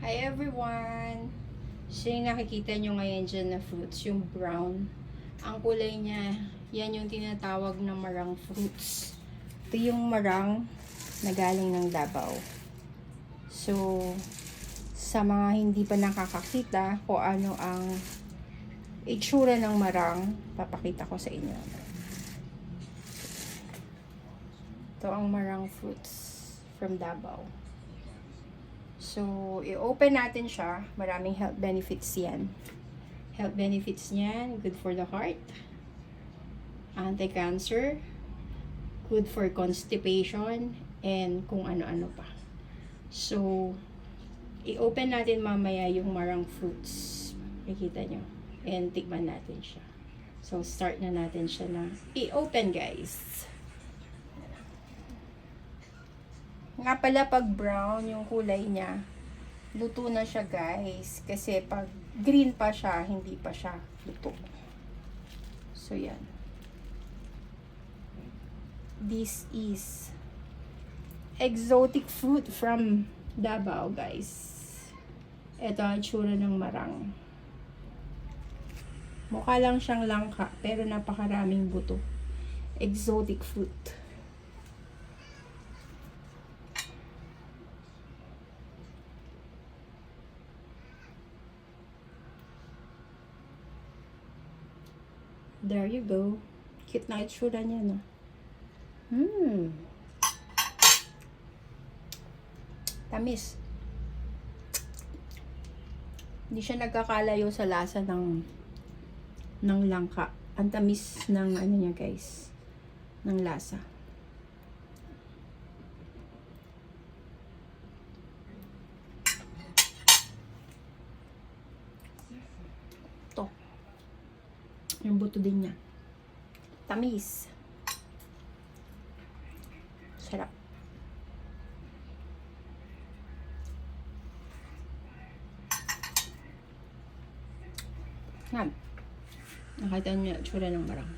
Hi everyone! So yung nakikita nyo ngayon dyan na fruits, yung brown. Ang kulay niya, yan yung tinatawag na marang fruits. Ito yung marang na galing ng Davao. So, sa mga hindi pa nakakakita kung ano ang itsura ng marang, papakita ko sa inyo. Ito ang marang fruits from Davao. So, i-open natin siya. Maraming health benefits yan. Health benefits niyan, good for the heart, anti-cancer, good for constipation, and kung ano-ano pa. So, i-open natin mamaya yung marang fruits. Nakikita nyo. And tikman natin siya. So, start na natin siya na i-open, guys. Nga pala, pag brown yung kulay niya, luto na siya, guys. Kasi pag green pa siya, hindi pa siya luto. So, yan. This is exotic fruit from Davao, guys. Ito ang itsura ng marang. Mukha lang siyang langka, pero napakaraming buto. Exotic fruit. There you go. Cute na itsura niya, no? Tamis. Hindi siya nagkakalayo sa lasa ng langka. Ang tamis ng ano niya, guys. Ng lasa. Ito. Yung buto din niya. Tamis. Sarap. Nakita niyo yung tsura ng marang.